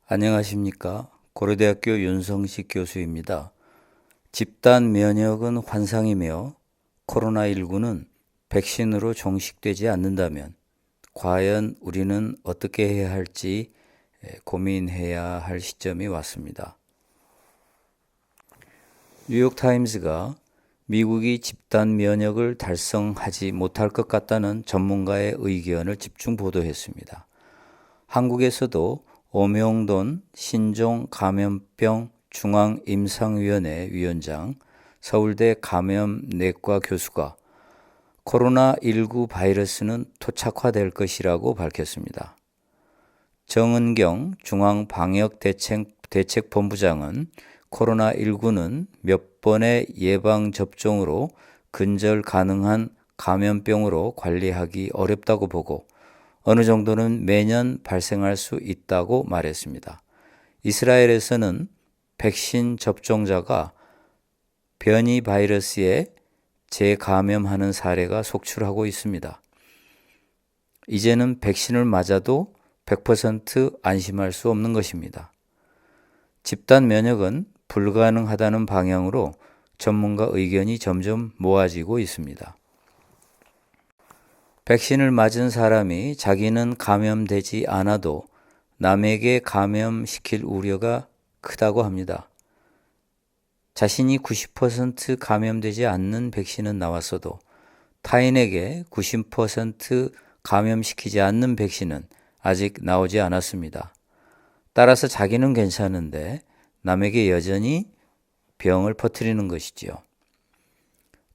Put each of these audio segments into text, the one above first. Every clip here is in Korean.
안녕하십니까. 고려대학교 윤성식 교수입니다. 집단 면역은 환상이며 코로나19는 백신으로 종식되지 않는다면 과연 우리는 어떻게 해야 할지 고민해야 할 시점이 왔습니다. 뉴욕타임스가 미국이 집단 면역을 달성하지 못할 것 같다는 전문가의 의견을 집중 보도했습니다. 한국에서도 오명돈 신종감염병 중앙임상위원회 위원장, 서울대 감염내과 교수가 코로나19 바이러스는 토착화될 것이라고 밝혔습니다. 정은경 중앙방역대책본부장은 코로나19는 몇 번의 예방접종으로 근절 가능한 감염병으로 관리하기 어렵다고 보고 어느 정도는 매년 발생할 수 있다고 말했습니다. 이스라엘에서는 백신 접종자가 변이 바이러스에 재감염하는 사례가 속출하고 있습니다. 이제는 백신을 맞아도 100% 안심할 수 없는 것입니다. 집단 면역은 불가능하다는 방향으로 전문가 의견이 점점 모아지고 있습니다. 백신을 맞은 사람이 자기는 감염되지 않아도 남에게 감염시킬 우려가 크다고 합니다. 자신이 90% 감염되지 않는 백신은 나왔어도 타인에게 90% 감염시키지 않는 백신은 아직 나오지 않았습니다. 따라서 자기는 괜찮은데 남에게 여전히 병을 퍼뜨리는 것이지요.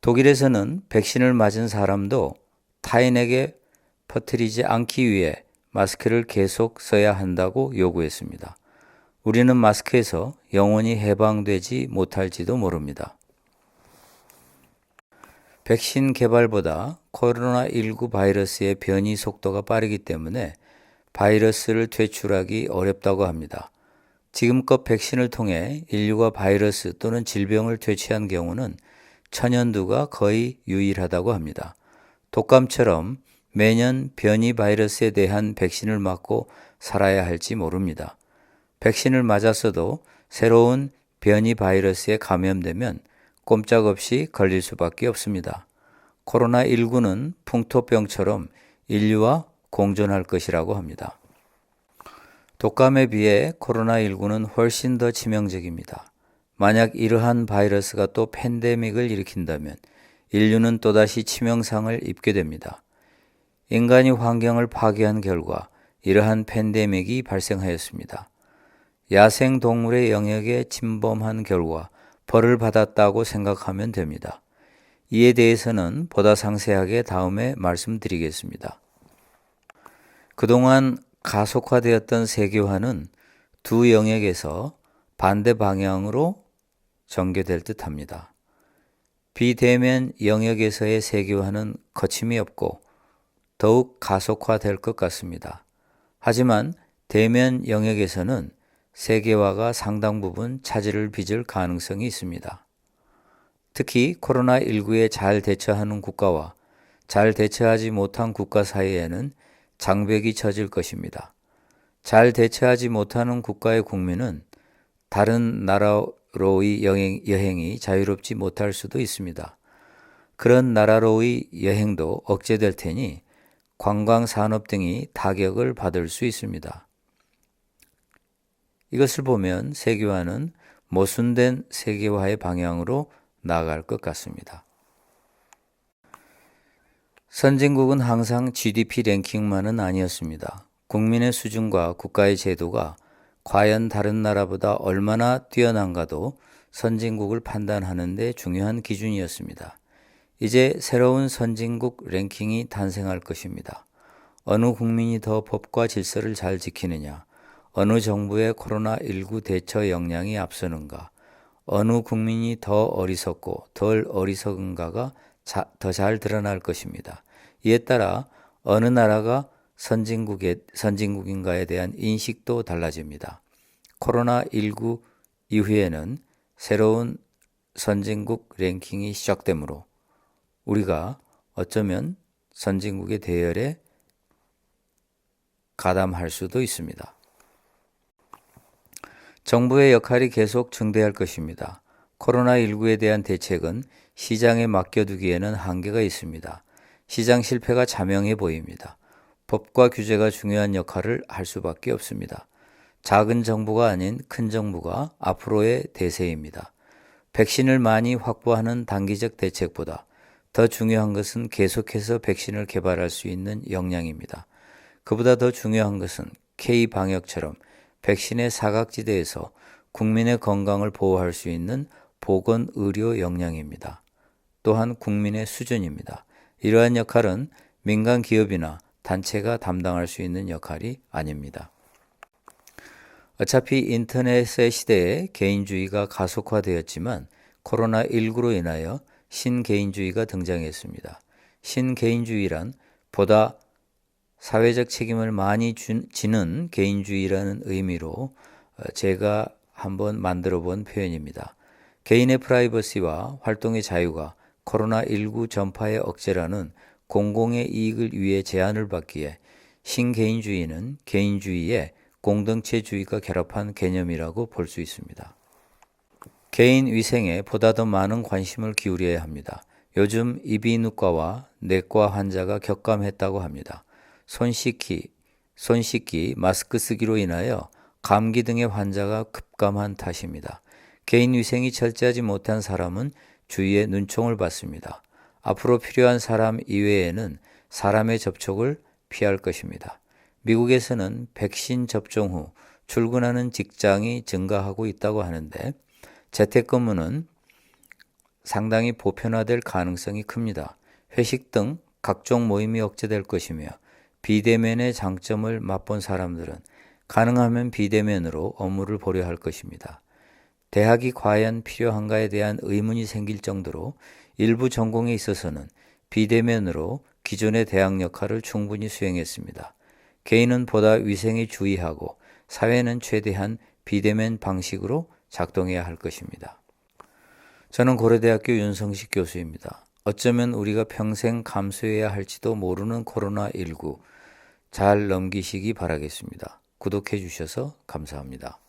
독일에서는 백신을 맞은 사람도 타인에게 퍼뜨리지 않기 위해 마스크를 계속 써야 한다고 요구했습니다. 우리는 마스크에서 영원히 해방되지 못할지도 모릅니다. 백신 개발보다 코로나19 바이러스의 변이 속도가 빠르기 때문에 바이러스를 퇴출하기 어렵다고 합니다. 지금껏 백신을 통해 인류가 바이러스 또는 질병을 퇴치한 경우는 천연두가 거의 유일하다고 합니다. 독감처럼 매년 변이 바이러스에 대한 백신을 맞고 살아야 할지 모릅니다. 백신을 맞았어도 새로운 변이 바이러스에 감염되면 꼼짝없이 걸릴 수밖에 없습니다. 코로나19는 풍토병처럼 인류와 공존할 것이라고 합니다. 독감에 비해 코로나19는 훨씬 더 치명적입니다. 만약 이러한 바이러스가 또 팬데믹을 일으킨다면 인류는 또다시 치명상을 입게 됩니다. 인간이 환경을 파괴한 결과 이러한 팬데믹이 발생하였습니다. 야생동물의 영역에 침범한 결과 벌을 받았다고 생각하면 됩니다. 이에 대해서는 보다 상세하게 다음에 말씀드리겠습니다. 그동안 가속화되었던 세계화는 두 영역에서 반대 방향으로 전개될 듯합니다. 비대면 영역에서의 세계화는 거침이 없고 더욱 가속화될 것 같습니다. 하지만 대면 영역에서는 세계화가 상당 부분 차질을 빚을 가능성이 있습니다. 특히 코로나19에 잘 대처하는 국가와 잘 대처하지 못한 국가 사이에는 장벽이 처질 것입니다. 잘 대처하지 못하는 국가의 국민은 다른 나라로의 여행이 자유롭지 못할 수도 있습니다. 그런 나라로의 여행도 억제될 테니 관광산업 등이 타격을 받을 수 있습니다. 이것을 보면 세계화는 모순된 세계화의 방향으로 나아갈 것 같습니다. 선진국은 항상 GDP 랭킹만은 아니었습니다. 국민의 수준과 국가의 제도가 과연 다른 나라보다 얼마나 뛰어난가도 선진국을 판단하는 데 중요한 기준이었습니다. 이제 새로운 선진국 랭킹이 탄생할 것입니다. 어느 국민이 더 법과 질서를 잘 지키느냐, 어느 정부의 코로나19 대처 역량이 앞서는가, 어느 국민이 더 어리석고 덜 어리석은가가 더 잘 드러날 것입니다. 이에 따라 어느 나라가 선진국인가에 대한 인식도 달라집니다. 코로나19 이후에는 새로운 선진국 랭킹이 시작되므로 우리가 어쩌면 선진국의 대열에 가담할 수도 있습니다. 정부의 역할이 계속 증대할 것입니다. 코로나19에 대한 대책은 시장에 맡겨두기에는 한계가 있습니다. 시장 실패가 자명해 보입니다. 법과 규제가 중요한 역할을 할 수밖에 없습니다. 작은 정부가 아닌 큰 정부가 앞으로의 대세입니다. 백신을 많이 확보하는 단기적 대책보다 더 중요한 것은 계속해서 백신을 개발할 수 있는 역량입니다. 그보다 더 중요한 것은 K방역처럼 백신의 사각지대에서 국민의 건강을 보호할 수 있는 보건의료 역량입니다. 또한 국민의 수준입니다. 이러한 역할은 민간 기업이나 단체가 담당할 수 있는 역할이 아닙니다. 어차피 인터넷의 시대에 개인주의가 가속화되었지만 코로나19로 인하여 신개인주의가 등장했습니다. 신개인주의란 보다 사회적 책임을 많이 지는 개인주의라는 의미로 제가 한번 만들어 본 표현입니다. 개인의 프라이버시와 활동의 자유가 코로나19 전파의 억제라는 공공의 이익을 위해 제한을 받기에 신개인주의는 개인주의에 공동체주의가 결합한 개념이라고 볼 수 있습니다. 개인 위생에 보다 더 많은 관심을 기울여야 합니다. 요즘 이비인후과와 내과 환자가 격감했다고 합니다. 손 씻기, 마스크 쓰기로 인하여 감기 등의 환자가 급감한 탓입니다. 개인 위생이 철저하지 못한 사람은 주위에 눈총을 받습니다. 앞으로 필요한 사람 이외에는 사람의 접촉을 피할 것입니다. 미국에서는 백신 접종 후 출근하는 직장이 증가하고 있다고 하는데 재택근무는 상당히 보편화될 가능성이 큽니다. 회식 등 각종 모임이 억제될 것이며 비대면의 장점을 맛본 사람들은 가능하면 비대면으로 업무를 보려 할 것입니다. 대학이 과연 필요한가에 대한 의문이 생길 정도로 일부 전공에 있어서는 비대면으로 기존의 대학 역할을 충분히 수행했습니다. 개인은 보다 위생에 주의하고 사회는 최대한 비대면 방식으로 작동해야 할 것입니다. 저는 고려대학교 윤성식 교수입니다. 어쩌면 우리가 평생 감수해야 할지도 모르는 코로나19 잘 넘기시기 바라겠습니다. 구독해 주셔서 감사합니다.